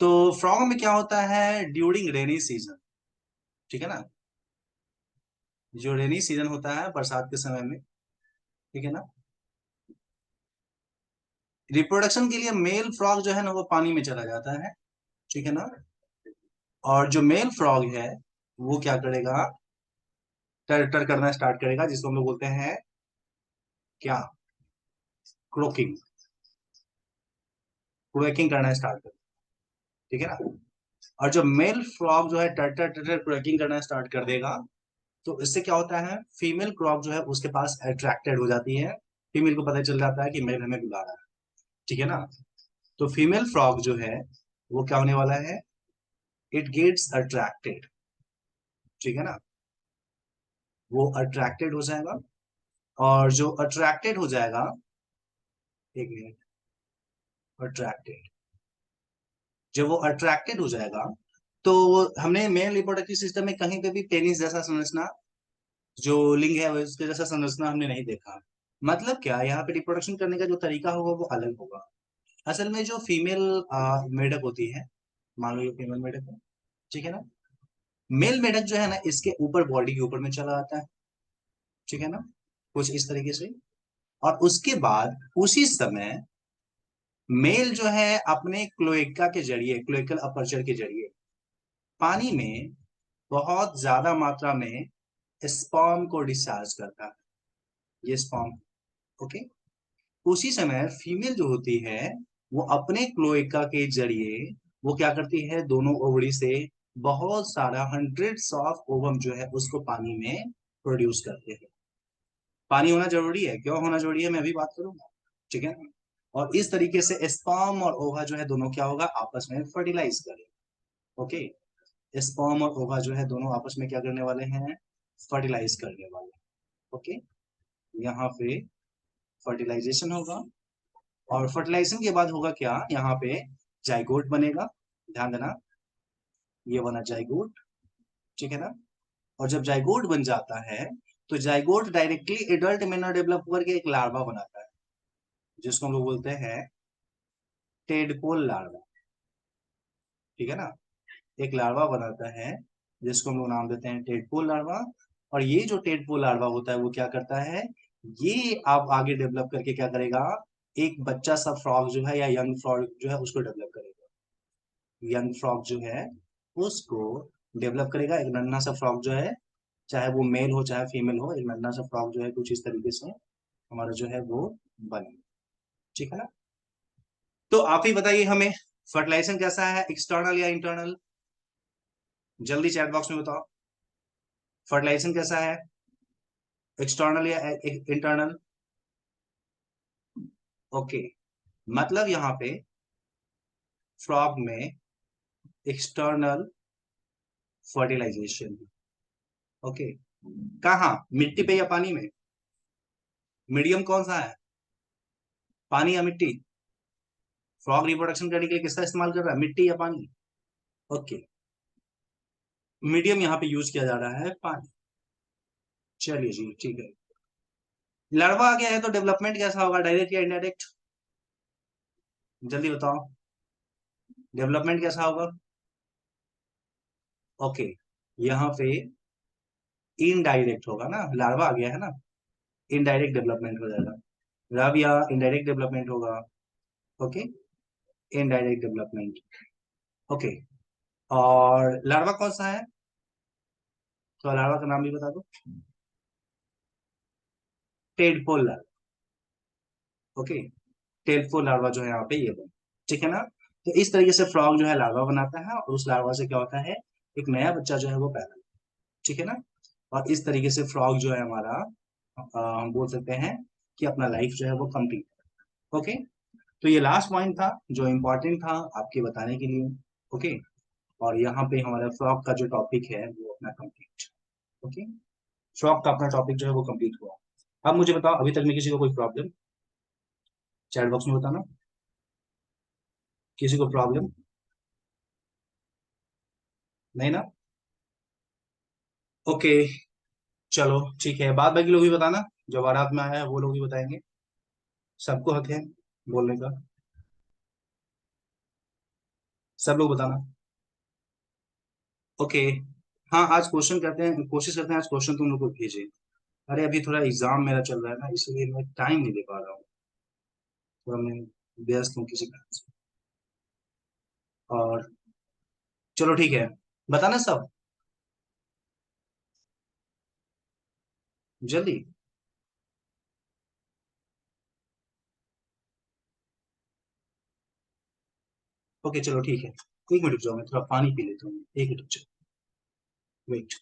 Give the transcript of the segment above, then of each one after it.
तो फ्रॉग में क्या होता है ड्यूरिंग रेनी सीजन, ठीक है ना, जो रेनी सीजन होता है बरसात के समय में, ठीक है ना, रिप्रोडक्शन के लिए मेल फ्रॉग जो है ना वो पानी में चला जाता है, ठीक है ना, और जो मेल फ्रॉग है वो क्या करेगा, टर टर करना स्टार्ट करेगा, जिसको हम लोग बोलते हैं क्या, क्रोकिंग, क्रोकिंग करना स्टार्ट करेगा, ठीक है ना। और जो मेल फ्रॉग जो है टर टर टर टर क्रोकिंग करना स्टार्ट कर देगा, तो इससे क्या होता है फीमेल फ्रॉग जो है उसके पास अट्रैक्टेड हो जाती है, फीमेल को पता चल जाता है कि मेल हमें बुला रहा है, ठीक है ना। तो फीमेल फ्रॉग जो है वो क्या होने वाला है, इट गेट्स अट्रैक्टेड, ठीक है ना, वो अट्रैक्टेड हो जाएगा, और जो अट्रैक्टेड हो जाएगा, एक मिनट, अट्रैक्टेड, जब वो अट्रैक्टेड हो जाएगा तो हमने मेल रिप्रोडक्टिव सिस्टम में कहीं पे भी पेनिस जैसा संरचना, जो लिंग है उसके जैसा संरचना हमने नहीं देखा। मतलब क्या, यहाँ पे रिप्रोडक्शन करने का जो तरीका होगा वो अलग होगा। असल में जो फीमेल मेढक होती है, मान लो ये फीमेल मेढक है, ठीक है ना, मेल मेढक जो है ना इसके ऊपर, बॉडी के ऊपर में चला आता है, ठीक है ना, कुछ इस तरीके से। और उसके बाद उसी समय मेल जो है अपने क्लोएका के जरिए, क्लोएकल अपर्चर के जरिए पानी में बहुत ज्यादा मात्रा में स्पर्म को डिस्चार्ज करता है, ये स्पर्म, ओके। उसी समय फीमेल जो होती है वो अपने क्लोएका के जरिए वो क्या करती है, दोनों ओवरी से बहुत सारा हंड्रेड्स ऑफ ओवम जो है उसको पानी में प्रोड्यूस करते हैं। पानी होना जरूरी है, क्यों होना जरूरी है मैं अभी बात करूंगा, ठीक है। और इस तरीके से स्पर्म और ओवा जो है दोनों क्या होगा, आपस में फर्टिलाइज करें, ओके। स्पर्म और ओवा जो है दोनों आपस में क्या करने वाले हैं, फर्टिलाइज करने वाले हैं, ओके। यहाँ पे फर्टिलाइजेशन होगा, और फर्टिलाइजेशन के बाद होगा क्या, यहाँ पे जाइगोट बनेगा, ध्यान देना, ये बना जाइगोट, ठीक है ना। और जब जाइगोट बन जाता है तो जाइगोट डायरेक्टली एडल्ट में ना डेवलप करके एक लार्वा बनाता है, जिसको हम लोग बोलते हैं टेडपोल लार्वा, ठीक है ना, एक लार्वा बनाता है जिसको हम लोग नाम देते हैं टेडपोल लार्वा। और ये जो टेडपोल लार्वा होता है वो क्या करता है, ये आप आगे डेवलप करके क्या करेगा, एक बच्चा सा फ्रॉग जो है या यंग फ्रॉग जो है उसको डेवलप करेगा, यंग फ्रॉग जो है उसको डेवलप करेगा, एक नन्हा सा फ्रॉग जो है, चाहे वो मेल हो चाहे फीमेल हो, एक नन्हा सा फ्रॉग जो है कुछ इस तरीके से हमारा जो है वो बने, ठीक है ना। तो आप ही बताइए हमें, फर्टिलाइजेशन कैसा है, एक्सटर्नल या इंटरनल, जल्दी चैट बॉक्स में बताओ, फर्टिलाइजेशन कैसा है, एक्सटर्नल या इंटरनल, ओके। मतलब यहाँ पे फ्रॉग में एक्सटर्नल फर्टिलाइजेशन, ओके। कहाँ, मिट्टी पे या पानी में, मीडियम कौन सा है, पानी या मिट्टी, फ्रॉग रिप्रोडक्शन करने के लिए किसका इस्तेमाल कर रहा है, मिट्टी या पानी, ओके। मीडियम यहाँ पे यूज किया जा रहा है पानी, चलिए जी ठीक है। लड़वा आ गया है तो डेवलपमेंट कैसा होगा, डायरेक्ट या इनडायरेक्ट, जल्दी बताओ, डेवलपमेंट कैसा होगा, ओके। यहाँ पे इनडायरेक्ट होगा ना, लार्वा आ गया है ना, इनडायरेक्ट डेवलपमेंट हो जाएगा, रब या इनडायरेक्ट डेवलपमेंट होगा, ओके, इनडायरेक्ट डेवलपमेंट, ओके। और लार्वा कौन सा है, तो लार्वा का नाम भी बता दो, tadpole larva, okay. Tadpole larva जो है यहाँ पे ये बन, ठीक है ना। तो इस तरीके से फ्रॉग जो है लार्वा बनाता है, और उस लार्वा से क्या होता है, एक नया बच्चा जो है वो पैदा, ठीक है ना। और इस तरीके से फ्रॉग जो है हमारा हम बोल सकते हैं कि अपना लाइफ जो है वो कंप्लीट, ओके। तो ये लास्ट पॉइंट था जो इम्पोर्टेंट था आपके बताने के लिए, ओके। और यहाँ पे हमारा फ्रॉग का जो टॉपिक है वो अपना कंप्लीट, ओके। फ्रॉग का अपना टॉपिक जो है वो कंप्लीट हुआ। अब मुझे बताओ अभी तक में किसी को कोई प्रॉब्लम, चैट बॉक्स में बताना, किसी को प्रॉब्लम नहीं ना, ओके। चलो ठीक है, बाद बाकी लोग भी बताना, जो बारात में आया है वो लोग भी बताएंगे, सबको हक है बोलने का, सब लोग बताना। ओके। हाँ, आज क्वेश्चन करते हैं, कोशिश करते हैं आज क्वेश्चन तुम लोग को भेजे। अरे अभी थोड़ा एग्जाम मेरा चल रहा है ना, इसलिए मैं टाइम नहीं दे पा रहा हूँ। थोड़ा मैं व्यस्त हूँ किसी कारण से। और चलो ठीक है, बताना सब जल्दी। ओके चलो ठीक है, 1 मिनट रुक जाओ, मैं थोड़ा पानी पी लेता हूँ, 1 मिनट रुक जाओ, वेट।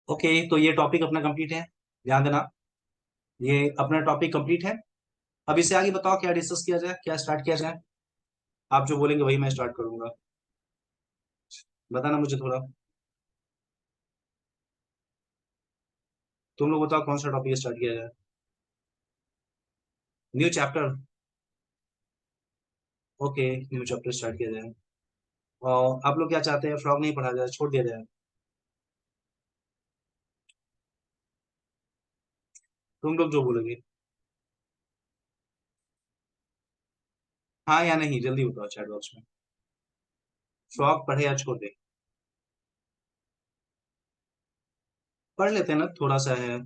ओके, तो ये टॉपिक अपना कंप्लीट है, ध्यान देना। ये अपना टॉपिक कंप्लीट है। अब इससे आगे बताओ क्या डिस्कस किया जाए, क्या स्टार्ट किया जाए। आप जो बोलेंगे वही मैं स्टार्ट करूंगा। बताना मुझे थोड़ा। तुम लोग बताओ कौन सा टॉपिक स्टार्ट किया जाए। New chapter. Okay, new chapter start किया जाए। और आप लोग क्या चाहते हैं, फ्रॉग नहीं पढ़ा जाए, छोड़ दिया जाए। तुम लोग जो बोलोगे। हाँ या नहीं, जल्दी बताओ चैट बॉक्स में। फ्रॉग पढ़े या छोड़ दे। पढ़ लेते हैं ना, थोड़ा सा है।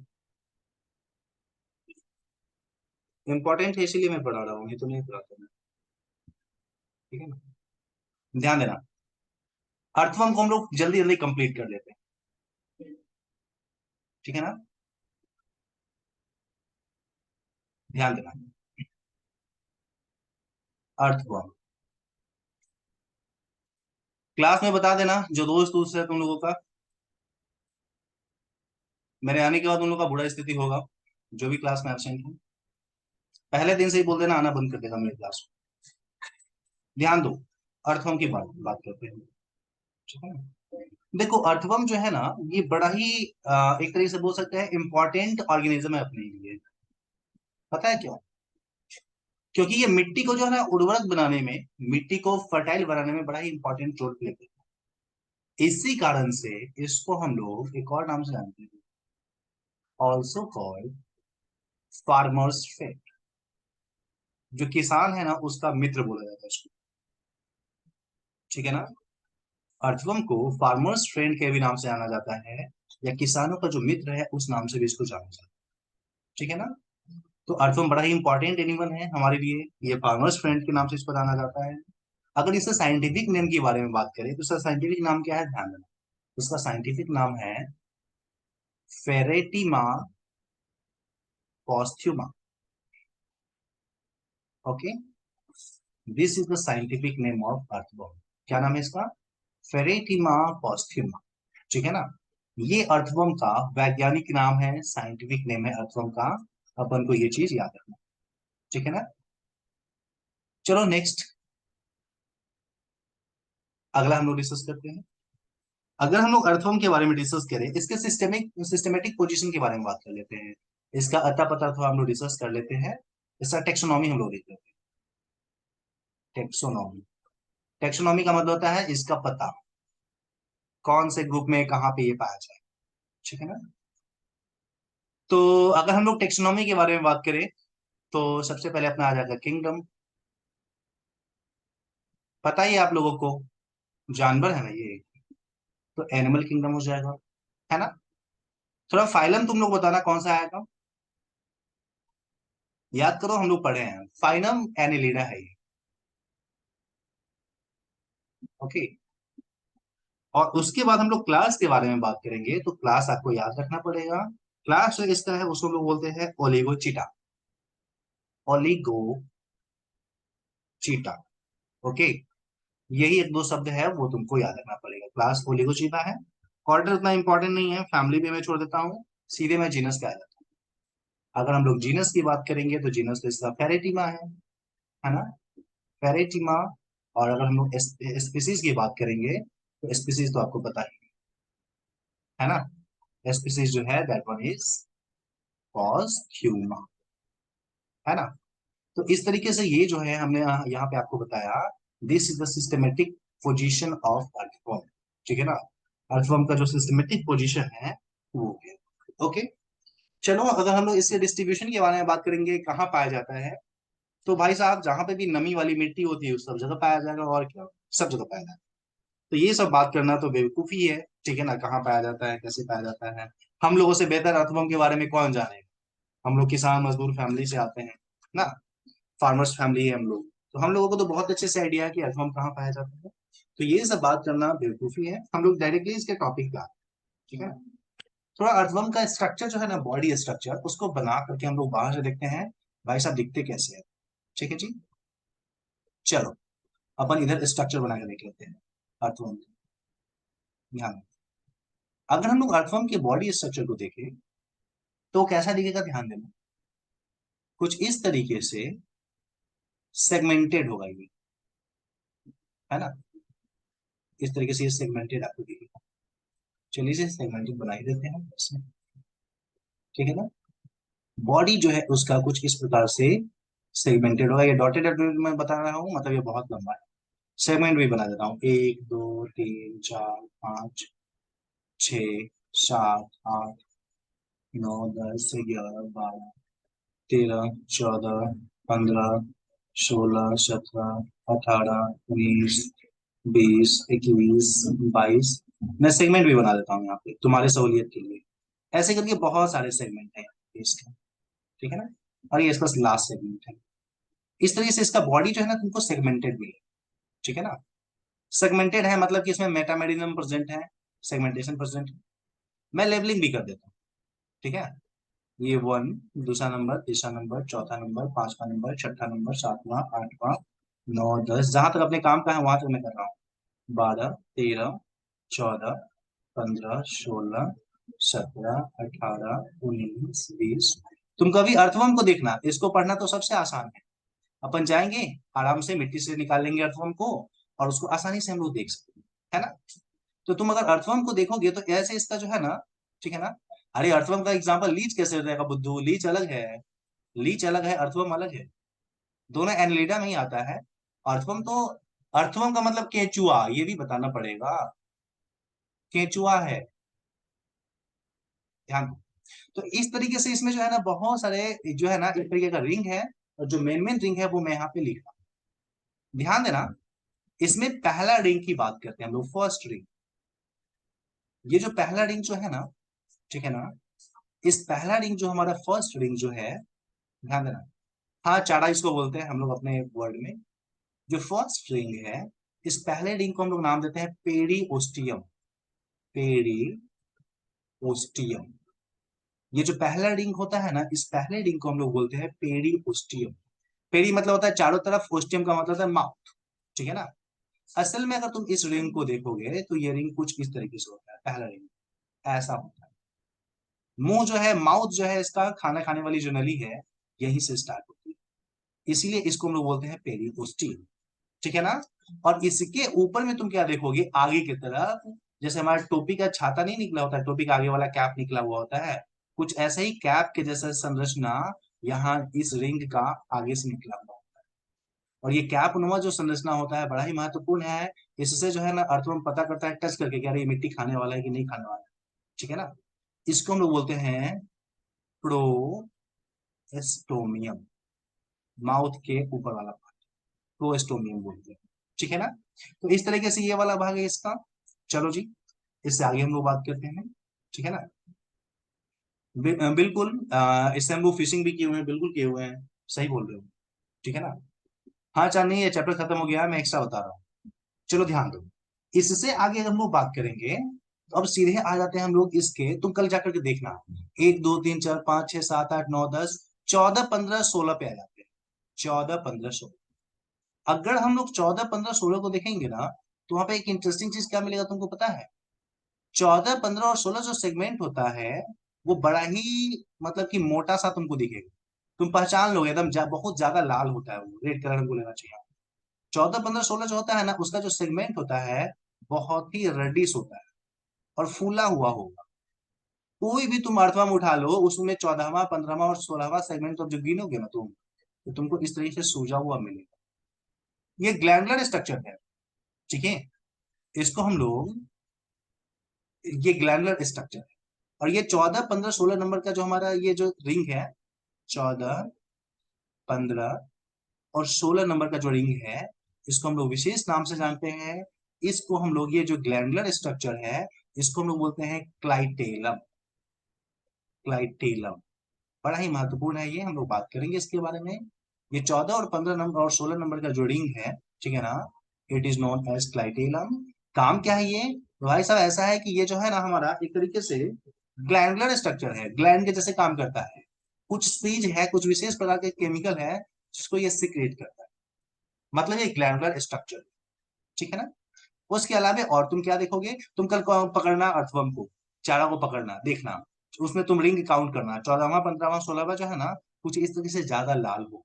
इंपॉर्टेंट है इसीलिए मैं पढ़ा रहा हूँ, ये तो नहीं पढ़ाता मैं। ठीक है ना, ध्यान देना। अर्थवर्म को हम लोग जल्दी जल्दी कंप्लीट कर लेते हैं। ठीक है ना, ध्यान देना। अर्थवर्म क्लास में बता देना, जो दोस्त दोस्त है तुम लोगों का। मेरे आने के बाद उन लोगों का बुरा स्थिति होगा, जो भी क्लास में एबसेंट है। पहले दिन से ही बोल देना, आना बंद कर देगा मेरे क्लास में। ध्यान दो, अर्थवर्म की बात बात करते हैं। ठीक है ना, देखो अर्थवर्म जो है ना, ये बड़ा ही एक तरीके से बोल सकते हैं इंपॉर्टेंट ऑर्गेनिज्म है अपने लिए। पता है क्यों? क्योंकि ये मिट्टी को जो है ना उर्वरक बनाने में, मिट्टी को फर्टाइल बनाने में बड़ा ही इंपॉर्टेंट रोल प्ले करता है। इसी कारण से इसको हम लोग एक और नाम से जानते हैं, ऑल्सो कॉल्ड फार्मर्स फ्रेंड। जो किसान है ना उसका मित्र बोला जाता है इसको। ठीक है ना, अर्थवर्म को फार्मर्स फ्रेंड के भी नाम से जाना जाता है, या किसानों का जो मित्र है उस नाम से भी इसको जाना जाता है। ठीक है ना, तो अर्थवर्म बड़ा ही इंपॉर्टेंट एनिमल है हमारे लिए, ये फार्मर्स फ्रेंड के नाम से इसको जाना जाता है। अगर इसका साइंटिफिक नेम के बारे में बात करें तो इसका साइंटिफिक नाम क्या है, ध्यान देना। उसका साइंटिफिक नाम है Pheretima posthuma. Okay, this is the scientific name of earthworm. क्या नाम है इसका? Pheretima posthuma. ठीक है ना, ये अर्थवर्म का वैज्ञानिक नाम है, साइंटिफिक नेम है अर्थवर्म का। अपन को ये चीज याद रखना। ठीक है ना, चलो नेक्स्ट, अगला हम लोग डिस्कस करते हैं। अगर हम लोग अर्थवर्म के बारे में डिस्कस करें, इसके सिस्टेमेटिक पोजीशन के बारे में बात कर लेते हैं। इसका अता पता थोड़ा हम लोग डिस्कस कर लेते हैं। इसका टेक्सोनॉमी हम लोग देख लेते हैं। टेक्सोनॉमी, टेक्सोनॉमी का मतलब होता है इसका पता, कौन से ग्रुप में कहाँ पे ये पाया जाए। ठीक है ना, तो अगर हम लोग टेक्सोनॉमी के बारे में बात करें तो सबसे पहले अपना आ जाएगा किंगडम। पता ही है आप लोगों को, जानवर है ना ये, तो एनिमल किंगडम हो जाएगा। है ना, थोड़ा फाइलम तुम लोग बताना कौन सा आएगा। याद करो, हम लोग पढ़े हैं, फाइनम एनिलिडा है ये। ओके। और उसके बाद हम लोग क्लास के बारे में बात करेंगे, तो क्लास आपको याद रखना पड़ेगा। क्लास जो इसका है उसको हम लोग बोलते हैं ओलिगोचीटा। ओलिगोचीटा। ओके। यही एक दो शब्द है, वो तुमको याद रखना पड़ेगा। क्लास ओलिगोचीटा है। ऑर्डर उतना इंपॉर्टेंट नहीं है, फैमिली पे मैं छोड़ देता हूँ। सीधे मैं जीनस पे आ जाता हूँ। अगर हम लोग जीनस की बात करेंगे तो जीनस तो इसका फेरेटिमा है ना, फेरेटिमा। और अगर हम लोग स्पीसीज की बात करेंगे तो स्पीसीज तो आपको पता ही है ना। स्पीसीज जो है दैट वन इज पॉस्ह्यूमा, है ना। तो इस तरीके से ये जो है हमने यहाँ पे आपको बताया, this is the systematic position of earthworm. ठीक है ना, अर्थवर्म का जो सिस्टमेटिक पोजीशन है वो है। ओके। चलो, अगर हम लोग इसके डिस्ट्रीब्यूशन के बारे में बात करेंगे, कहाँ पाया जाता है, तो भाई साहब जहां पे भी नमी वाली मिट्टी होती है उस सब जगह पाया जाएगा, और क्या, सब जगह पाया जाएगा। तो ये सब बात करना तो बेवकूफी है। ठीक है ना, कहाँ पाया जाता है, कैसे पाया जाता है, हम लोगों से बेहतर अर्थवर्म के बारे में कौन जानेगा। हम लोग किसान मजदूर फैमिली से आते हैं ना, फार्मर्स फैमिली है हम लोग, तो हम लोगों को तो बहुत अच्छे से आइडिया है कि अर्थवर्म कहाँ पाया जाता है। तो ये सब बात करना बेवकूफी है, हम लोग डायरेक्टली इसके टॉपिक पे आते हैं। ठीक है ना। थोड़ा अर्थवर्म का स्ट्रक्चर जो है ना, बॉडी स्ट्रक्चर, उसको बना करके हम लोग बाहर से देखते हैं, भाई साहब दिखते कैसे हैं। ठीक है जी। चलो, अपन इधर स्ट्रक्चर बना के देख लेते हैं अर्थवर्म। ध्यान, अगर हम लोग अर्थवर्म के बॉडी स्ट्रक्चर को देखें तो कैसा दिखेगा, ध्यान देना। कुछ इस तरीके से सेगमेंटेड होगा ये, है ना। इस तरीके से ये सेगमेंटेड आपको दिखेगा। चलिए इसे सेगमेंटेड बना ही देते हैं इसमें। ठीक है ना। बॉडी जो है उसका कुछ इस प्रकार से सेगमेंटेड होगा। ये डॉटेड डॉटेड मैं बता रहा हूँ, मतलब ये बहुत लंबा है। सेगमेंट भी बना देता हूँ, 1 2 3 4 5 6 7 8 9 10 11 12 13 14 15 16 17 18 19 20 21 22। मैं सेगमेंट भी बना देता हूँ यहाँ पे तुम्हारे सहूलियत के लिए। ऐसे करके बहुत सारे सेगमेंट हैं यहाँ पे इसके। ठीक है ना। और ये इसका लास्ट सेगमेंट है। इस तरीके से इसका बॉडी जो है ना तुमको सेगमेंटेड मिले। ठीक है ना। सेगमेंटेड है मतलब कि इसमें मेटामेरिडियम प्रेजेंट है, सेगमेंटेशन प्रेजेंट है। मैं लेबलिंग भी कर देता हूँ। ठीक है। ये 1, दूसरा नंबर, तीसरा नंबर, चौथा नंबर, पांचवा नंबर, छठा नंबर, सातवां, आठवां, 9 10, जहां तक अपने काम का है वहां तक मैं कर रहा हूँ। 12 13 14 15 16 17 18 19 20। तुम कभी अर्थवर्म को देखना, इसको पढ़ना तो सबसे आसान है। अपन जाएंगे, आराम से मिट्टी से निकाल लेंगे अर्थवर्म को, और उसको आसानी से हम लोग देख सकते हैं, है ना। तो तुम अगर अर्थवर्म को देखोगे तो ऐसे इसका जो है ना, ठीक है ना। अरे अर्थवर्म का एग्जांपल लीच कैसे हो जाएगा बुद्धू, लीच अलग है। लीच अलग है, अर्थवर्म अलग है। दोनों एनिलिडा में ही आता है। अर्थवर्म तो, अर्थवर्म का मतलब केंचुआ, ये भी बताना पड़ेगा, केंचुआ है। ध्यान दो। तो इस तरीके से इसमें जो है ना बहुत सारे जो है ना इस तरीके का रिंग है, और जो मेन मेन रिंग है वो मैं यहाँ पे लिख रहा हूँ। ध्यान देना। इसमें पहला रिंग की बात करते हैं हम लोग, फर्स्ट रिंग। ये जो पहला रिंग जो है ना, ठीक है ना, इस पहला रिंग जो हमारा फर्स्ट रिंग जो है, ध्यान देना। हाँ, चारा इसको बोलते हैं हम लोग अपने वर्ड में। जो फर्स्ट रिंग है, इस पहले रिंग को हम लोग नाम देते हैं पेरी ओस्टियम। Peri ostium. ये जो पहला रिंग होता है ना, इस पहले रिंग को हम लोग बोलते हैं पेरी ओस्टियम। पेरी मतलब होता है चारों तरफ, ओस्टियम का मतलब है माउथ। ठीक है ना। असल में अगर तुम इस रिंग को देखोगे तो ये रिंग कुछ इस तरीके से होता है, पहला रिंग ऐसा होता है। मुंह जो है, माउथ जो है इसका, खाना खाने वाली जो नली है, यहीं से स्टार्ट होती है, इसीलिए इसको हम लोग बोलते हैं पेरिओस्टियम। ठीक है ना। और इसके ऊपर में तुम क्या देखोगे, आगे की तरफ, जैसे हमारा टोपी का छाता नहीं निकला होता है, टोपी का आगे वाला कैप निकला हुआ होता है, कुछ ऐसे ही कैप के जैसा संरचना यहाँ इस रिंग का आगे से निकला हुआ। और ये कैप नुमा जो संरचना होता है बड़ा ही महत्वपूर्ण है। इससे जो है ना अर्थवर्म पता करता है टच करके कि अरे ये मिट्टी खाने वाला है कि नहीं खाने वाला है। ठीक है ना। इसको हम लोग बोलते हैं प्रोएस्टोमियम। माउथ के ऊपर वाला पार्ट, प्रोएस्टोमियम बोलते हैं। ठीक है ना। तो इस तरीके से ये वाला भाग है इसका। चलो जी, इससे आगे हम लोग बात करते हैं। ठीक है ना। बिल्कुल, इससे हम लोग फिशिंग भी किए हुए हैं, बिल्कुल किए हुए हैं। सही बोल रहे हो, ठीक है ना। हाँ चार नहीं, ये चैप्टर खत्म हो गया है, मैं एक्स्ट्रा बता रहा हूँ। चलो ध्यान दो, इससे आगे हम लोग बात करेंगे। तो अब सीधे आ जाते हैं हम लोग इसके, तुम कल जाकर के देखना, 1 2 3 4 5 6 7 8 9 10 14 15 16 पे आ जाते हैं। 14 15 16, अगर हम लोग 14 15 16 को देखेंगे ना, तो वहां पे एक इंटरेस्टिंग चीज क्या मिलेगा तुमको पता है? 14 15 और 16 जो सेगमेंट होता है, वो बड़ा ही मतलब कि मोटा सा तुमको दिखेगा। तुम पहचान लोगे एकदम बहुत ज्यादा लाल होता है, वो रेड कलर हमको लेना चाहिए। 14 15 16 जो होता है ना, उसका जो सेगमेंट होता है बहुत ही रेडिश होता है और फूला हुआ होगा। कोई भी तुम अर्थवा में उठा लो, उसमें 14वां 15वां और 16वां सेगमेंट तो जब गिनोगे ना तुम, तो तुमको इस तरीके से सूजा हुआ मिलेगा। ये ग्लैंडुलर स्ट्रक्चर है, ठीक है। इसको हम लोग, ये ग्लैंडुलर स्ट्रक्चर है। और ये 14 15 16 नंबर का जो हमारा ये जो रिंग है, 14 15 और 16 नंबर का जो रिंग है, इसको हम लोग विशेष नाम से जानते हैं। इसको हम लोग, ये जो ग्लैंडुलर स्ट्रक्चर है, इसको हम लोग बोलते हैं क्लाइटेलम। क्लाइटेलम बड़ा ही महत्वपूर्ण है, ये हम लोग बात करेंगे इसके बारे में। ये 14 और 15 नंबर और 16 नंबर का जो रिंग है, ठीक है ना, it is known as clitellum. काम क्या है ये? तो भाई साहब ऐसा है कि ये जो है ना हमारा एक तरीके से ग्लैंडुलर स्ट्रक्चर है, ग्लैंड के जैसे काम करता है। कुछ चीज है, कुछ विशेष प्रकार के केमिकल है जिसको ये सिक्रेट करता है, मतलब ये ग्लैंडुलर स्ट्रक्चर, ठीक है ना। उसके अलावा और तुम क्या देखोगे, तुम कल को पकड़ना अर्थवर्म को, चारा को पकड़ना देखना, उसमें तुम रिंग काउंट करना, 14वां 15वां 16वां जो है ना, कुछ इस तरीके से ज्यादा लाल हो,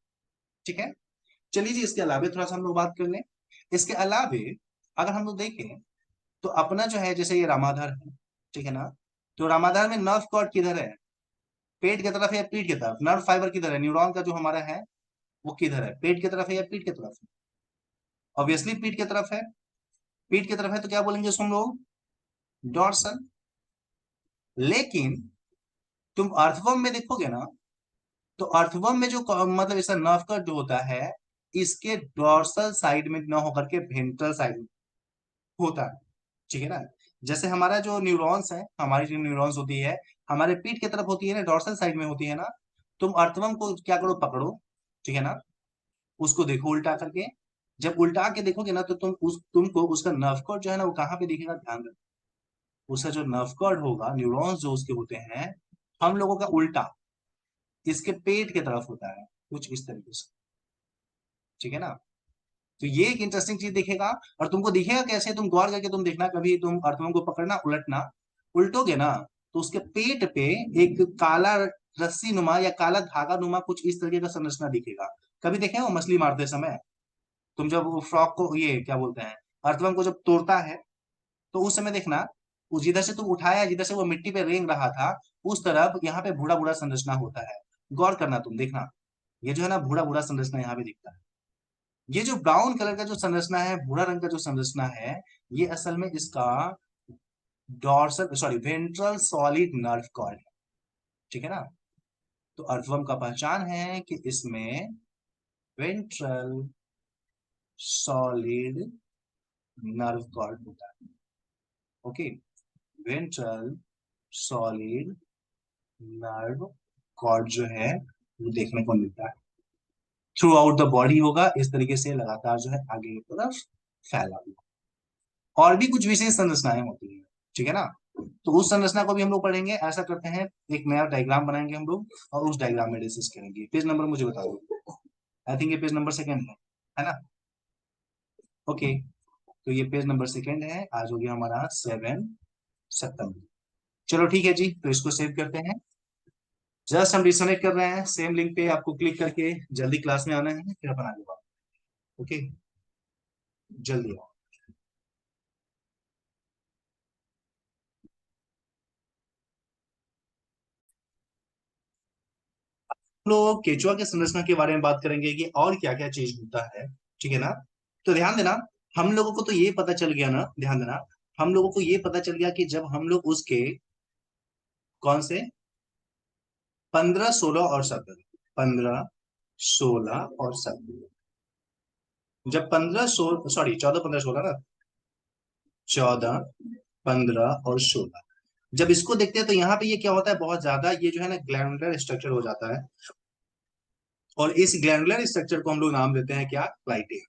ठीक है। चलिए जी, इसके अलावा थोड़ा सा हम लोग बात कर लें। इसके अलावे अगर हम लोग देखें, तो अपना जो है जैसे ये रामाधार है, ठीक है ना, तो रामाधार में नर्व कॉर्ड किधर है? पेट की तरफ है या पीठ की तरफ? नर्व फाइबर किधर है, न्यूरॉन का जो हमारा है, वो किधर है? पेट की तरफ है या पीठ की तरफ है? ऑब्वियसली पीठ की तरफ है। पीठ की तरफ है तो क्या बोलेंगे उसको हम लोग? डॉर्सल। लेकिन तुम अर्थवर्म में देखोगे ना, तो अर्थवर्म में जो मतलब इसका नर्व कट जो होता है, इसके डोर्सल साइड में न होकर के वेंट्रल साइड में होता है, ठीक है ना। जैसे हमारा जो न्यूरॉन्स है, हमारी जो न्यूरॉन्स होती है, हमारे पीठ की तरफ होती है ना, डोर्सल साइड में होती है ना। तुम अर्थवर्म को क्या करो, पकड़ो, ठीक है ना, उसको देखो उल्टा करके। जब उल्टा के देखोगे ना, तो तुमको उसका नर्व कॉर्ड जो है ना, वो कहाँ पे दिखेगा, ध्यान रखो। उसका जो नर्व कॉर्ड होगा, न्यूरॉन्स जो उसके होते हैं, हम लोगों का उल्टा इसके पेट की तरफ होता है, कुछ इस तरीके से, ठीक है ना। तो ये एक इंटरेस्टिंग चीज दिखेगा। और तुमको दिखेगा कैसे, तुम गौर करके तुम देखना, कभी तुम अर्थवर्म को पकड़ना, उलटना, उल्टोगे ना, तो उसके पेट पे एक काला रस्सी नुमा या काला धागा नुमा कुछ इस तरीके का संरचना दिखेगा। कभी देखे हो मछली मारते समय, तुम जब वो फ्रॉक को, ये क्या बोलते हैं, अर्थवर्म को जब तोड़ता है, तो उस समय देखना, उस जिधर से तुम उठाया, जिधर से वो मिट्टी पे रेंग रहा था, उस तरफ यहाँ पे बूढ़ा बूढ़ा संरचना होता है। गौर करना तुम देखना, ये जो है ना बूढ़ा बूढ़ा संरचना यहाँ पे दिखता है। ये जो ब्राउन कलर का जो संरचना है, भूरा रंग का जो संरचना है, ये असल में इसका dorsal sorry ventral solid nerve cord है, ठीक है ना। तो अर्थवर्म का पहचान है कि इसमें वेंट्रल सॉलिड नर्व कॉर्ड होता है। Okay, ventral solid nerve cord जो है, वो देखने को मिलता है, थ्रू आउट द बॉडी होगा, इस तरीके से लगातार जो है आगे की तरफ फैला हुआ। और भी कुछ विशेष संरचनाएं होती हैं, ठीक है ना। तो उस संरचना को भी हम लोग पढ़ेंगे। ऐसा करते हैं, एक नया डायग्राम बनाएंगे हम लोग, और उस डायग्राम में डिस्कस करेंगे। पेज नंबर मुझे बता दो। आई थिंक ये पेज नंबर सेकंड है ना। ओके, तो ये पेज नंबर सेकंड है, आज हो गया हमारा 7 सितंबर। चलो ठीक है जी, तो इसको सेव करते हैं। जस्ट हम डिस्कनेक्ट कर रहे हैं, सेम लिंक पे आपको क्लिक करके जल्दी क्लास में आना है, फिर अपन आगे बात। ओके, जल्दी आओ। हम लोग केचुआ के संरचना के बारे में बात करेंगे कि और क्या क्या चीज होता है, ठीक है ना। तो ध्यान देना, हम लोगों को तो ये पता चल गया ना, ध्यान देना, हम लोगों को ये पता चल गया कि जब हम लोग उसके कौन से 15 16 और 17, 15 16 और 17, जब 14 15 16 ना, 14 15 और 16, जब इसको देखते हैं तो यहाँ पे ये क्या होता है, बहुत ज्यादा ये जो है ना ग्लैंडुलर स्ट्रक्चर हो जाता है। और इस ग्लैंडुलर स्ट्रक्चर को हम लोग नाम देते हैं क्या, क्लाइटेल।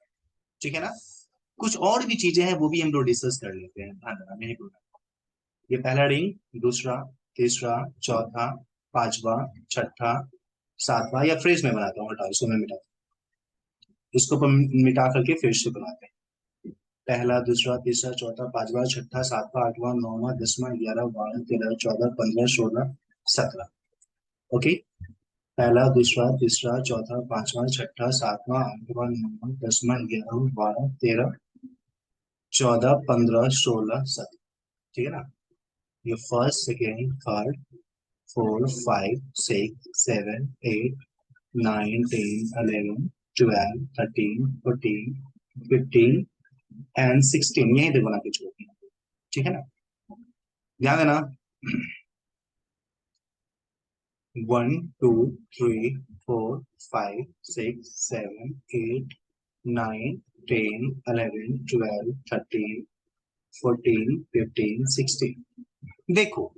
ठीक है ना। कुछ और भी चीजें हैं वो भी हम लोग डिस्कस कर लेते हैं, ध्यान देना नहीं भूलना। ये पहला रिंग, दूसरा, तीसरा, चौथा, पांचवा, छठा, सातवां, या फ्रेज में बनाता हूँ, हटाओ इसको मैं मिटा, इसको अपन मिटा करके फिर से बनाते हैं। पहला, दूसरा, तीसरा, चौथा, पांचवा, छठा, सातवां, आठवां, नौवां, 10वां, 11, 12, 13, 14, 15, 16, 17। ओके। पहला, दूसरा, तीसरा, चौथा, पांचवा, छठा, सातवां, आठवां, नौवां, 10वां, 11, 12, 13, 14, 15, 16, 17। ठीक है ना। ये first, second, third, four, five, six, seven, eight, nine, 10, 11, 12, 13, 14, 15 and 16, यही तक बना के छोड़ती है। ठीक है ना। ध्यान देना। 1, 2, 3, 4, 5, 6, 7, 8, 9, 10, 11, 12, 13, 14, 15, 16। देखो,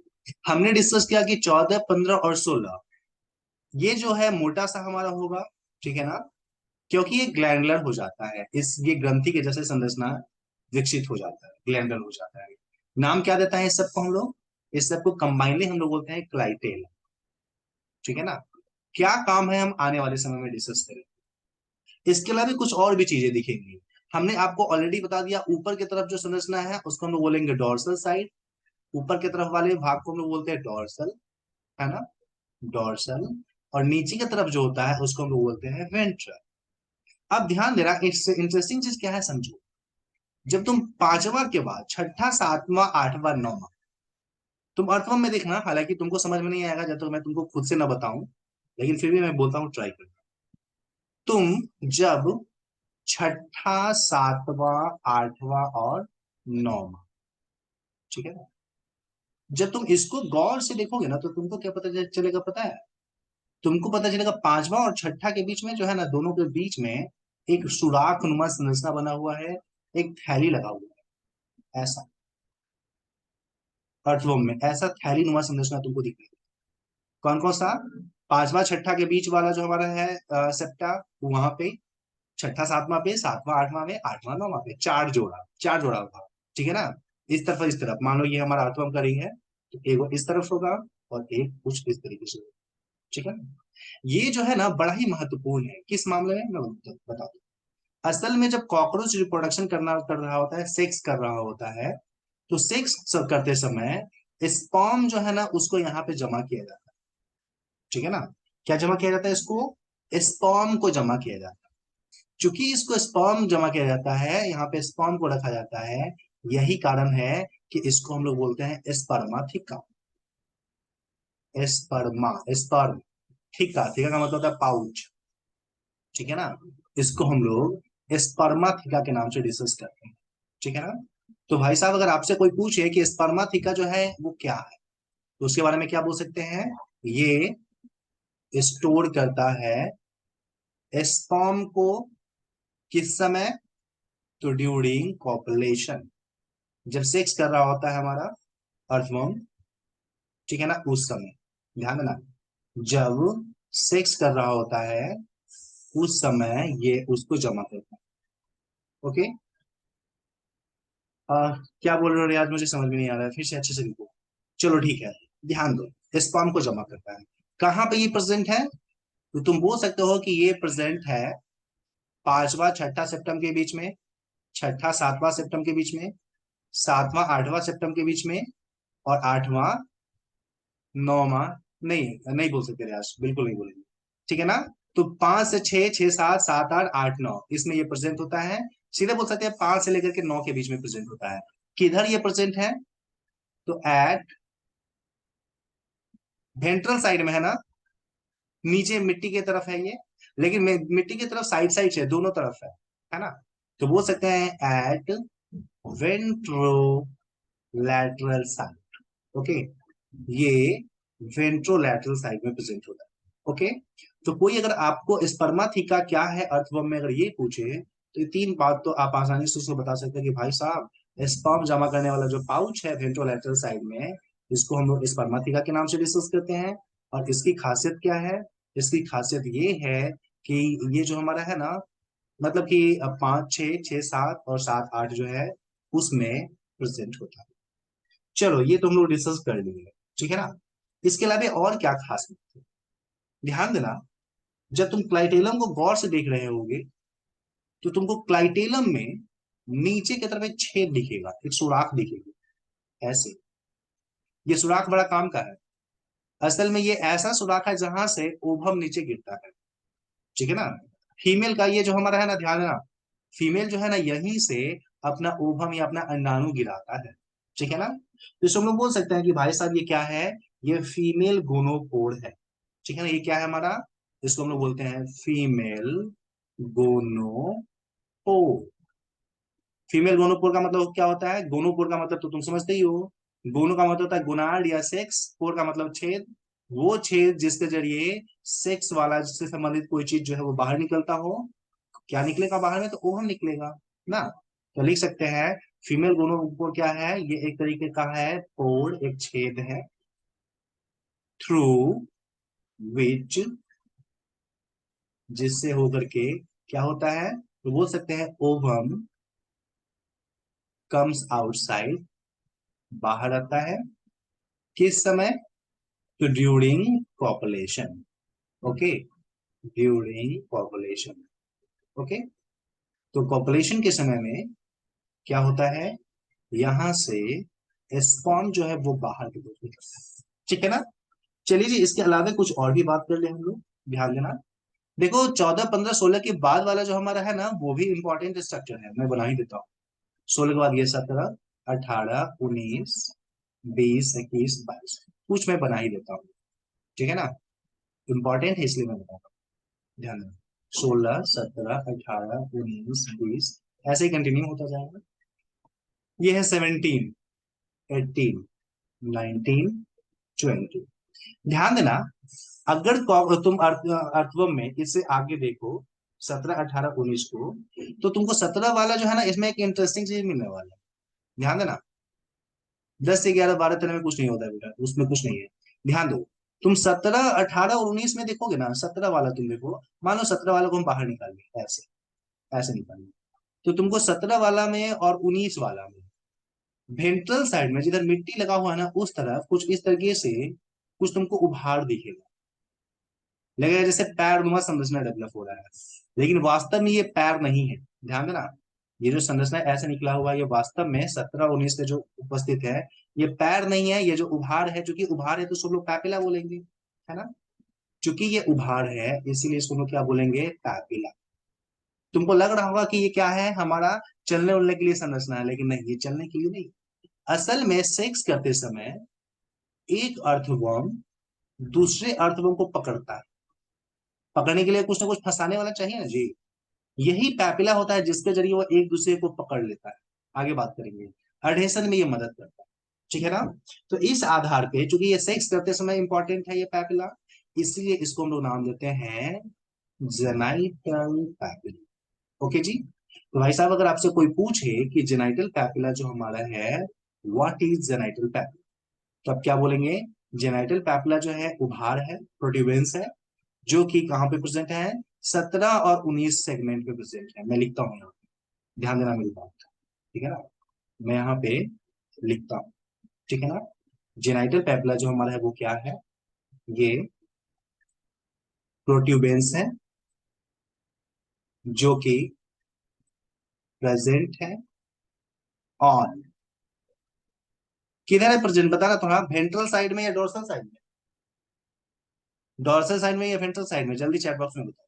हमने डिस्कस किया कि 14, 15 और 16 ये जो है मोटा सा हमारा होगा। ठीक है ना। क्योंकि ये ग्लैंडुलर हो जाता है, इस ये ग्रंथि के जैसे संरचना विकसित हो जाता है, ग्लैंडुलर हो जाता है। नाम क्या देता है इस सब को हम लोग, इस सब को कंबाइनली हम लोग बोलते हैं क्लाइटेल। ठीक है ना। क्या काम है हम आने वाले समय में डिस्कस करें। इसके अलावा भी कुछ और भी चीजें दिखेंगी। हमने आपको ऑलरेडी बता दिया, ऊपर की तरफ जो संरचना है उसको हम लोग बोलेंगे डोर्सल साइड, ऊपर की तरफ वाले भाग को हम लोग बोलते हैं डोर्सल, है ना, डोर्सल। और नीचे की तरफ जो होता है उसको हम लोग बोलते हैं वेंट्रल। अब ध्यान देना, इससे इंटरेस्टिंग चीज क्या है समझो। जब तुम पांचवा के बाद छठा, सातवां, आठवां, नौवां, तुम अर्थवम में देखना, हालांकि तुमको समझ में नहीं आएगा जब तक मैं तुमको खुद से ना बताऊं, लेकिन फिर भी मैं बोलता हूं, ट्राई करना। तुम जब छठा, सातवां, आठवां और नौवां, ठीक है ना, जब तुम इसको गौर से देखोगे ना तो तुमको क्या पता चलेगा, पता है, तुमको पता चलेगा पांचवा और छठा के बीच में जो है ना, दोनों के बीच में एक सुराख नुमा संरचना बना हुआ है, एक थैली लगा हुआ है ऐसा। अर्थवम में ऐसा थैली नुमा संरचना तुमको दिखेगा। कौन कौन सा, पांचवा छठा के बीच वाला जो हमारा है सेप्टा, वहां पे छठा सातवां पे, सातवां आठवां में, आठवां नौवां पे, चार जोड़ा होगा। ठीक है ना। इस तरफ और इस तरफ, मान लो ये हमारा अर्थवम का रिंग है, तो एक इस तरफ होगा और एक कुछ इस तरीके से। ठीक है ना। ये जो है ना बड़ा ही महत्वपूर्ण है, किस मामले में मैं बता दूं। असल में जब कॉकरोच रिप्रोडक्शन कर रहा होता है, सेक्स कर रहा होता है, तो सेक्स करते समय स्पर्म जो है ना उसको यहाँ पे जमा किया जाता है। ठीक है ना। क्या जमा किया जाता है, इसको स्पर्म को जमा किया जाता है। चूंकि इसको स्पर्म जमा किया जाता है, यहाँ पे स्पर्म को रखा जाता है, यही कारण है कि इसको हम लोग बोलते हैं स्पर्माथिका। स्पर्मा, स्पर्म, थीका, थीका का मतलब होता है पाउच। ठीक है ना। इसको हम लोग स्पर्माथिका के नाम से डिस्कस करते हैं। ठीक है ना। तो भाई साहब, अगर आपसे कोई पूछे कि स्पर्माथिका जो है वो क्या है, तो उसके बारे में क्या बोल सकते हैं, ये स्टोर करता है स्पर्म को। किस समय, तो ड्यूरिंग कॉपुलेशन, जब सेक्स कर रहा होता है हमारा अर्थवर्म, ठीक है ना, उस समय। ध्यान देना, जब सेक्स कर रहा होता है उस समय ये उसको जमा करता है। ओके। क्या बोल रहे हो रियाज, मुझे समझ में नहीं आ रहा है, फिर से अच्छे से लिखो। चलो ठीक है, ध्यान दो। स्पर्म को जमा करता है, कहाँ पे ये प्रेजेंट है, तो तुम बोल सकते हो कि ये प्रेजेंट है पांचवा छठा सेप्टम के बीच में, छठा सातवां सेप्टम के बीच में, सातवां आठवां सेप्टम के बीच में, और आठवां नौवां, नहीं नहीं बोल सकते रियाज, बिल्कुल नहीं बोलेंगे। ठीक है ना। तो 5 से 6, 6, 7, 7, 8, 8, 9, इसमें ये प्रेजेंट होता है। सीधे बोल सकते हैं 5 से लेकर के 9 के बीच में प्रेजेंट होता है। किधर ये प्रेजेंट है, तो एट वेंट्रल साइड में है ना, नीचे मिट्टी की तरफ है ये, लेकिन मिट्टी की तरफ साइड साइड से दोनों तरफ है ना। तो बोल सकते हैं at ventrolateral side. Okay. ये वेंट्रोलैटरल साइड में प्रेजेंट होता है। ओके। तो कोई अगर आपको स्पर्माथिका क्या है अर्थवर्म में अगर ये पूछे, तो ये तीन बात तो आप आसानी से उसको बता सकते हैं कि भाई साहब, स्पर्म जमा करने वाला जो पाउच है वेंट्रोलैटरल साइड में, इसको हम लोग स्पर्माथिका के नाम से डिस्कस करते हैं। और इसकी खासियत क्या है, इसकी खासियत ये है कि ये जो हमारा है ना, मतलब कि 5 6 6 7 और 7 8 जो है उसमें प्रेजेंट होता है। चलो ये तो हम लोग डिस्कस कर लिए, ठीक है ना। इसके अलावा और क्या खास बात है, ध्यान देना। जब तुम क्लाइटेलम को गौर से देख रहे होगे तो तुमको क्लाइटेलम में नीचे की तरफ एक छेद दिखेगा, एक सुराख दिखेगी ऐसे। ये सुराख बड़ा काम का है। असल में ये ऐसा सुराख है जहां से ओवम नीचे गिरता है, ठीक है ना। फीमेल का ये जो हमारा है ना, ध्यान देना, फीमेल जो है ना यहीं से अपना ओवम या अपना अंडाणु गिराता है, ठीक है ना। तो इसको हम लोग बोल सकते हैं कि भाई साहब ये क्या है, ये फीमेल गोनोपोड है, ठीक है ना। ये क्या है हमारा, इसको हम लोग बोलते हैं फीमेल गोनोपोड। फीमेल गोनोपोर का मतलब क्या होता है, गोनोपोर का मतलब तो तुम समझते ही हो। गोनो का मतलब होता है गोनाड या सेक्स, पोर का मतलब छेद। वो छेद जिसके जरिए सेक्स वाला, जिससे संबंधित कोई चीज जो है वो बाहर निकलता हो। क्या निकलेगा बाहर में, तो ओवम निकलेगा ना। तो लिख सकते हैं फीमेल गोनोपोर क्या है, ये एक तरीके का है पोर, एक छेद है, थ्रू विच, जिससे होकर के क्या होता है, तो बोल सकते हैं ओवम कम्स आउटसाइड, बाहर आता है। किस समय, तो during copulation, okay, during copulation, okay. तो कॉपुलेशन के समय में क्या होता है, यहां से स्पर्म जो है वो बाहर की तरफ निकलता है, ठीक है ना। चलिए जी, इसके अलावा कुछ और भी बात कर ले हम लोग, ध्यान देना। देखो 14 15 16 के बाद वाला जो हमारा है ना, वो भी इंपॉर्टेंट स्ट्रक्चर है, मैं बना ही देता हूँ। 16 के बाद ये 17 18 19 20 21 22, कुछ मैं बना ही देता हूँ, ठीक है ना। इंपॉर्टेंट है इसलिए मैं बता रहा हूँ, ध्यान देना। 16 17 18 19 20, ऐसे ही कंटिन्यू होता जाएगा। ये है 17 18 19 20। ध्यान देना, अगर तुम अर्थवम में इससे आगे देखो 17 18 19 को, तो तुमको 17 वाला जो है ना, इसमें एक इंटरेस्टिंग चीज मिलने वाला है। ध्यान देना, 10 से 11 12 13 में कुछ नहीं होता है बेटा, उसमें कुछ नहीं है। ध्यान दो, तुम 17 18 और 19 में देखोगे ना, 17 वाला तुम देखो, मान लो 17 वाला को हम बाहर निकालेंगे ऐसे, ऐसे निकालेंगे, तो तुमको 17 वाला में और 19 वाला में वेंट्रल साइड में जिधर मिट्टी लगा हुआ है ना, उस तरफ कुछ इस तरीके से कुछ तुमको उभार दिखेगा, लगेगा जैसे पैरनुमा संरचना डेवलप हो रहा है, लेकिन वास्तव में ये पैर नहीं है। ध्यान देना, ये जो संरचना ऐसे निकला हुआ है, ये वास्तव में 17 19 में जो उपस्थित है, ये पैर नहीं है, ये जो उभार है, चूंकि उभार है तो सब लोग पैपिला बोलेंगे, है ना। चूंकि ये उभार है इसीलिए इसको हम लोग क्या बोलेंगे, पैपिला। तुमको लग रहा होगा कि ये क्या है, हमारा चलने उलने के लिए संरचना है, लेकिन नहीं, ये चलने के लिए नहीं। असल में सेक्स करते समय एक अर्थवर्म दूसरे अर्थवर्म को पकड़ता है, पकड़ने के लिए कुछ ना कुछ फंसाने वाला चाहिए ना जी। यही पैपिला होता है जिसके जरिए वो एक दूसरे को पकड़ लेता है। आगे बात करेंगे, अडहेशन में ये मदद करता है, ठीक है ना। तो इस आधार पे, चूंकि ये सेक्स करते समय इंपॉर्टेंट है ये पैपिला, इसलिए इसको हम लोग नाम देते हैं जेनाइटल पैपिला, ओके जी। तो भाई साहब, अगर आपसे कोई पूछे कि जेनाइटल पैपिला जो हमारा है, व्हाट इज जेनाइटल पैपिला, तो आप क्या बोलेंगे, जेनाइटल पैपिला जो है उभार है, प्रोट्यूबेंस है, जो कि कहां पे प्रेजेंट है, 17 और 19 सेगमेंट पे प्रेजेंट है। मैं लिखता हूँ यहाँ पे, ध्यान देना मेरी बात, ठीक है ना। मैं यहाँ पे लिखता हूँ, ठीक है ना। जेनाइटल पैपिला जो हमारा है वो क्या है, ये प्रोट्यूबेंस है जो कि प्रेजेंट है ऑन, किधर है प्रेजेंट बताना थोड़ा, वेंट्रल साइड में या डोर्सल साइड में, डोर्सल साइड में या वेंट्रल साइड में, जल्दी चैट बॉक्स में बताओ,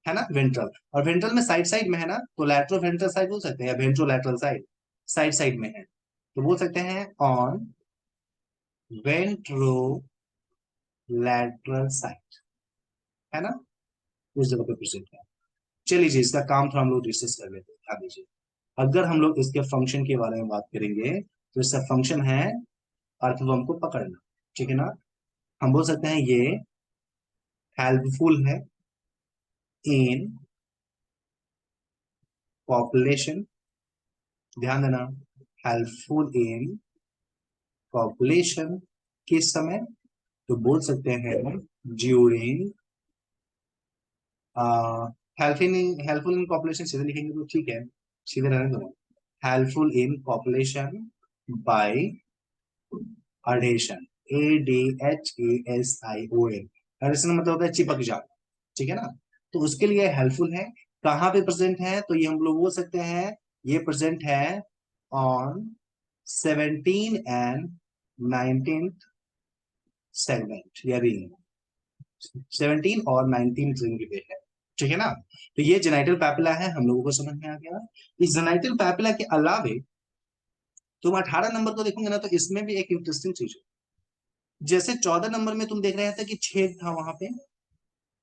है ना वेंट्रल। और वेंट्रल में साइड साइड में है ना, तो लैट्रो वेंट्रल साइड बोल सकते हैं, या ventro lateral side, side side में है, तो बोल सकते हैं ऑन वेंट्रो लैटरल साइड, है ना, उस जगह पे प्रेजेंट है। चलिए जी, इसका काम थोड़ा हम लोग डिस्कस कर लेते हैं, ध्यान दीजिए। अगर हम लोग इसके फंक्शन के बारे में बात करेंगे, तो इसका फंक्शन है अर्थवर्म को पकड़ना, ठीक है ना। हम बोल सकते हैं ये हेल्पफुल है इन पॉपुलेशन, ध्यान देना, हेल्पफुल इन पॉपुलेशन, किस समय, तो बोल सकते हैं ड्यूरिंग हेल्पफुल इन पॉपुलेशन सीधे लिखेंगे तो ठीक है, सीधे रहने दो। Helpful in population by adhesion, ADHASION। Adhesion मतलब होता है चिपक जाना, ठीक है ना। तो उसके लिए हेल्पफुल है। कहाँ पे प्रेजेंट है, तो ये हम लोग बोल सकते हैं, ये प्रेजेंट है ऑन 17 एंड 19 सेगमेंट या रिंग, 17 और 19 रिंग पे है, ठीक है ना। तो ये जेनाइटल पैपिला है, हम लोगों को समझ में आ गया। इस जेनाइटल पैपिला के अलावे तुम 18 नंबर को देखोगे ना, तो इसमें भी एक इंटरेस्टिंग चीज है। जैसे 14 नंबर में तुम देख रहे थे कि छेद था वहां पे,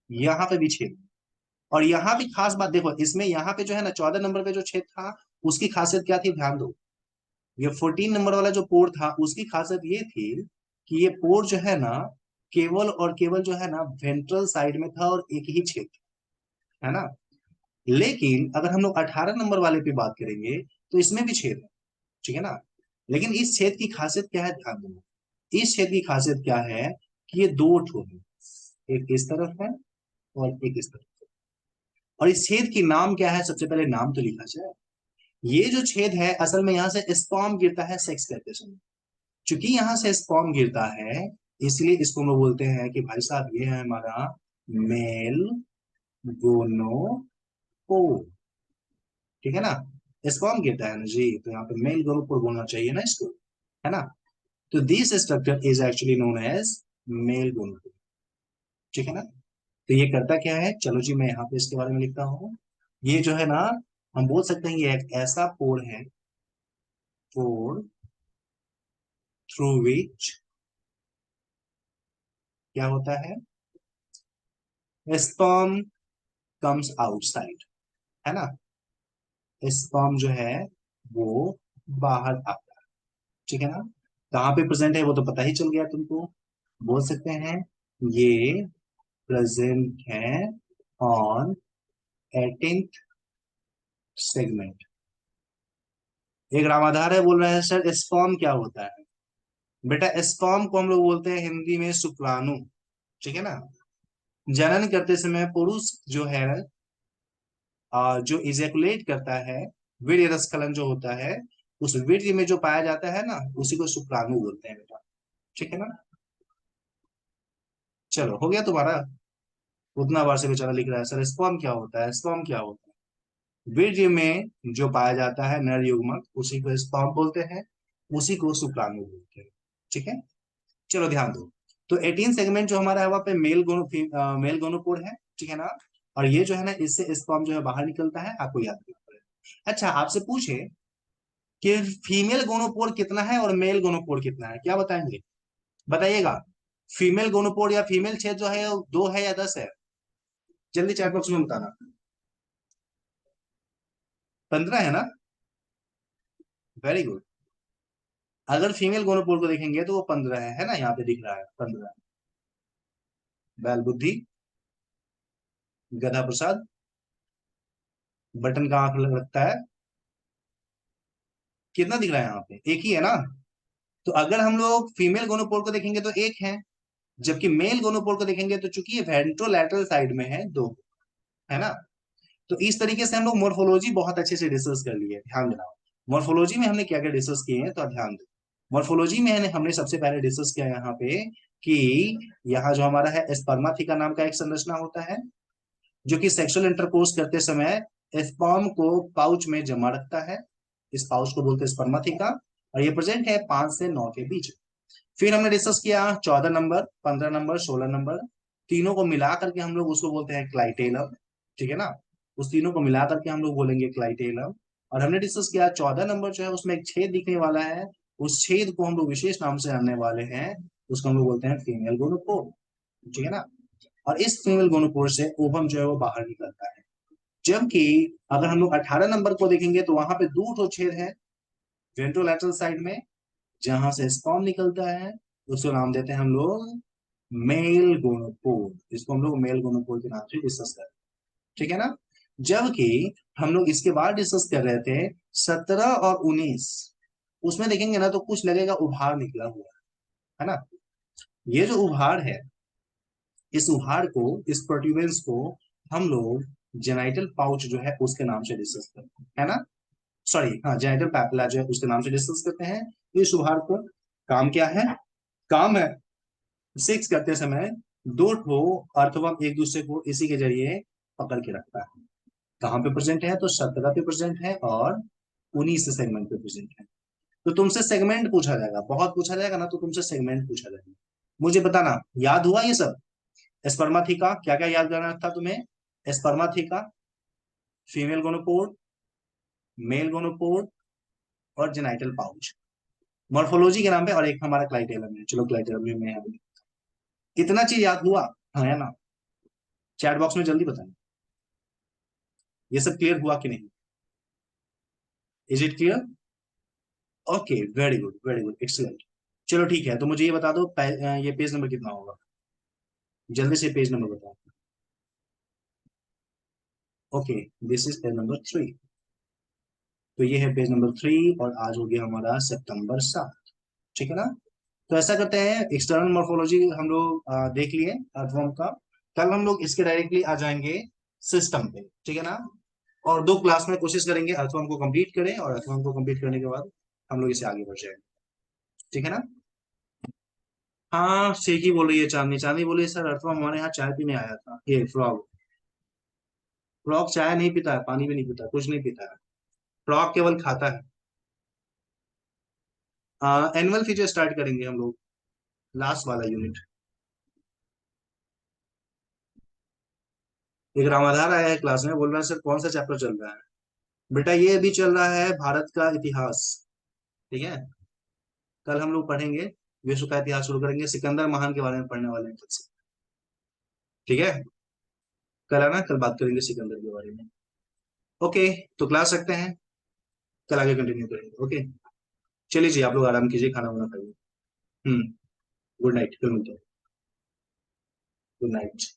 यहाँ पे भी छेद। और यहाँ भी खास बात देखो, इसमें यहाँ पे जो है ना 14 नंबर पे जो छेद था, उसकी खासियत क्या थी, ध्यान दो। ये 14 नंबर वाला जो पोर था, उसकी खासियत ये थी कि ये पोर जो है ना, केवल और केवल जो है ना वेंट्रल साइड में था और एक ही छेद, है ना। लेकिन अगर हम लोग 18 नंबर वाले पे बात करेंगे, तो इसमें भी छेद है, ठीक है ना। लेकिन इस छेद की खासियत क्या है, ध्यान दो। इस छेद की खासियत क्या है कि ये दो ठो है, एक इस तरफ है और एक इस तरफ। और इस छेद की नाम क्या है, सबसे पहले नाम तो लिखा जाए। ये जो छेद है, असल में यहां से स्पर्म गिरता है सेक्स करते समय। चूंकि यहां से स्पर्म गिरता है, इसलिए इसको हम लोग बोलते हैं कि भाई साहब ये है हमारा मेल गोनोपोर, ठीक है ना। स्पर्म गिरता है ना जी, तो यहाँ पे मेल गोनोपोर बोलना चाहिए ना इसको, है ना। तो this structure is actually known as male gonopore, ठीक है ना। तो ये करता क्या है, चलो जी मैं यहाँ पे इसके बारे में लिखता हूँ। ये जो है ना, हम बोल सकते हैं ये एक ऐसा पोर है, पोर थ्रू विच क्या होता है, स्पर्म कम्स आउटसाइड, है ना। स्पर्म जो है वो बाहर आता है, ठीक है ना। कहाँ पे प्रेजेंट है वो तो पता ही चल गया तुमको। बोल सकते हैं ये प्रेजेंट है ऑन 18th सेगमेंट। एक रामाधार है, बोल रहा है सर स्पर्म क्या होता है। बेटा स्पर्म को हम लोग बोलते हैं हिंदी में शुक्राणु, ठीक है ना। जनन करते समय पुरुष जो है, जो इजेकुलेट करता है, वीर्य स्खलन जो होता है, उस वीर्य में जो पाया जाता है ना, उसी को शुक्राणु बोलते हैं बेटा, ठीक है ना। चलो हो गया तुम्हारा। उतना बार से बेचारा लिख रहा है सर स्पर्म क्या होता है, स्पर्म क्या होता है। वीर्य में जो पाया जाता है नर युग्मक, उसी को स्पर्म बोलते हैं, उसी को शुक्राणु बोलते हैं, ठीक है। चलो ध्यान दो। तो 18 सेगमेंट जो हमारा है वहां पे मेल गोनोपोर है, ठीक है ना। और ये जो है ना, इससे स्पर्म जो है बाहर निकलता है, आपको याद रखना पड़ेगा। अच्छा आपसे पूछे कि फीमेल गोनोपोर कितना है और मेल गोनोपोर कितना है, क्या बताएंगे, बताइएगा। फीमेल गोनोपोर या फीमेल छेद जो है वो 2 है या 10 है, जल्दी चैट बॉक्स में बताना। 15 है ना, वेरी गुड। अगर फीमेल गोनोपोर को देखेंगे तो वो 15 है ना, यहाँ पे दिख रहा है 15। बैल बुद्धि, गधा प्रसाद, बटन का आंख लगता है, कितना दिख रहा है यहाँ पे, एक ही है ना। तो अगर हम लोग फीमेल गोनोपोर को देखेंगे तो एक है, जबकि मेल गोनोपोर को देखेंगे तो चूंकि ये वेंट्रोलैटरल साइड में है, 2, है ना। तो इस तरीके से हम लोग मोर्फोलॉजी बहुत अच्छे से डिस्कस कर लिए, ध्यान देना। मोर्फोलॉजी में हमने क्या क्या डिस्कस किए हैं, तो ध्यान दो। मोर्फोलॉजी में हमने सबसे पहले डिस्कस किया यहाँ पे कि यहाँ जो हमारा है स्पर्माथिका नाम का एक संरचना होता है, जो कि सेक्सुअल इंटरकोर्स करते समय स्पर्म को पाउच में जमा रखता है। इस पाउच को बोलते हैं स्पर्माथिका, और ये प्रेजेंट है 5 से 9 के बीच। फिर हमने डिस्कस किया 14 नंबर, 15 नंबर, 16 नंबर, तीनों को मिला करके हम लोग उसको बोलते हैं क्लाइटेलम, ठीक है ना। उस तीनों को मिला करके हम लोग बोलेंगे क्लाइटेलम। और हमने डिस्कस किया 14 नंबर जो है उसमें एक छेद दिखने वाला है, उस छेद को हम लोग विशेष नाम से जानने वाले हैं, उसको हम लोग बोलते हैं फीमेल गोनोपोर, ठीक है ना। और इस फीमेल गोनोपोर से ओवम जो है वो बाहर निकलता है। जबकि अगर हम लोग 18 नंबर को देखेंगे तो वहां पे 2 ठो छेद है वेंट्रोलैटरल साइड में, जहां से स्पर्म निकलता है, उसको नाम देते हैं हम लोग मेल गोनोपोर। इसको हम लोग मेल गोनोपोर के नाम से डिस्कस कर रहे हैं, ठीक है ना। जबकि हम लोग इसके बाद डिस्कस कर रहे थे 17 और 19, उसमें देखेंगे ना तो कुछ लगेगा उभार निकला हुआ है ना। ये जो उभार है, इस उभार को, इस प्रोट्यूबेंस को हम लोग जेनाइटल पाउच जो है उसके नाम से डिस्कस करते हैं, है ना? सॉरी, हाँ, जेनाइटल पैपिला जो है उसके नाम से डिस्कस करते हैं। ये शुभार पर काम क्या है? काम है सेक्स करते समय दो ठो अर्थवर्म एक दूसरे को इसी के जरिए पकड़ के रखता है। कहाँ पे प्रेजेंट है? तो शतरत पे प्रेजेंट है और 19 सेगमेंट पे प्रेजेंट है। तो तुमसे सेगमेंट पूछा जाएगा, बहुत पूछा जाएगा ना, तो तुमसे सेगमेंट पूछा जाएगा। मुझे बताना याद हुआ ये सब? स्पर्माथिका क्या क्या याद करना था तुम्हें? स्पर्माथिका, फीमेल गोनोपोड, मेल गोनोपोड और जेनाइटल पाउच, मॉर्फोलॉजी के नाम पे, और एक हमारा क्लाइटेलम है। चलो क्लाइटेलम में है। कितना चीज याद हुआ? हाँ या ना? चैट बॉक्स में जल्दी बताना ये सब क्लियर हुआ कि नहीं। Is it clear? Okay, very good, very good, excellent. चलो ठीक है, तो मुझे ये बता दो ये पेज नंबर कितना होगा? जल्दी से पेज नंबर बताओ। Okay, this is page number 3। तो ये है पेज नंबर 3 और आज हो गया हमारा सितंबर 7। ठीक है ना? तो ऐसा करते हैं, एक्सटर्नल मॉर्फोलॉजी हम लोग देख लिए अर्थवर्म का। कल हम लोग इसके डायरेक्टली आ जाएंगे सिस्टम पे, ठीक है ना? और 2 क्लास में कोशिश करेंगे अर्थवर्म को कंप्लीट करें, और अर्थवर्म को कंप्लीट करने के बाद हम लोग इसे आगे बढ़ जाएंगे। ठीक है ना? हाँ, शेखी बोल रही है, चांदनी चांदनी बोली है, सर अर्थवर्म हमारे यहाँ चाय पीने आया था। ये फ्रॉग, फ्रॉग चाय नहीं पीता है, पानी भी नहीं पीता, कुछ नहीं पीता है। फ्रॉग केवल खाता है। एनुअल फीचर स्टार्ट करेंगे हम लोग, लास्ट वाला यूनिट। एक रामाधार आया है क्लास में, बोल रहा है सर कौन सा चैप्टर चल रहा है? बेटा ये अभी चल रहा है भारत का इतिहास। ठीक है? कल हम लोग पढ़ेंगे विश्व का इतिहास, शुरू करेंगे सिकंदर महान के बारे में पढ़ने वाले हैं कल से। ठीक है? कल आना, कल बात करेंगे सिकंदर के बारे में। ओके, तो क्लास रखते हैं, कल आगे कंटिन्यू करेंगे। ओके, चलिए जी, आप लोग आराम कीजिए, खाना वाना खाइए। हम्म। गुड नाइट, फिर मिलते हैं। Good night.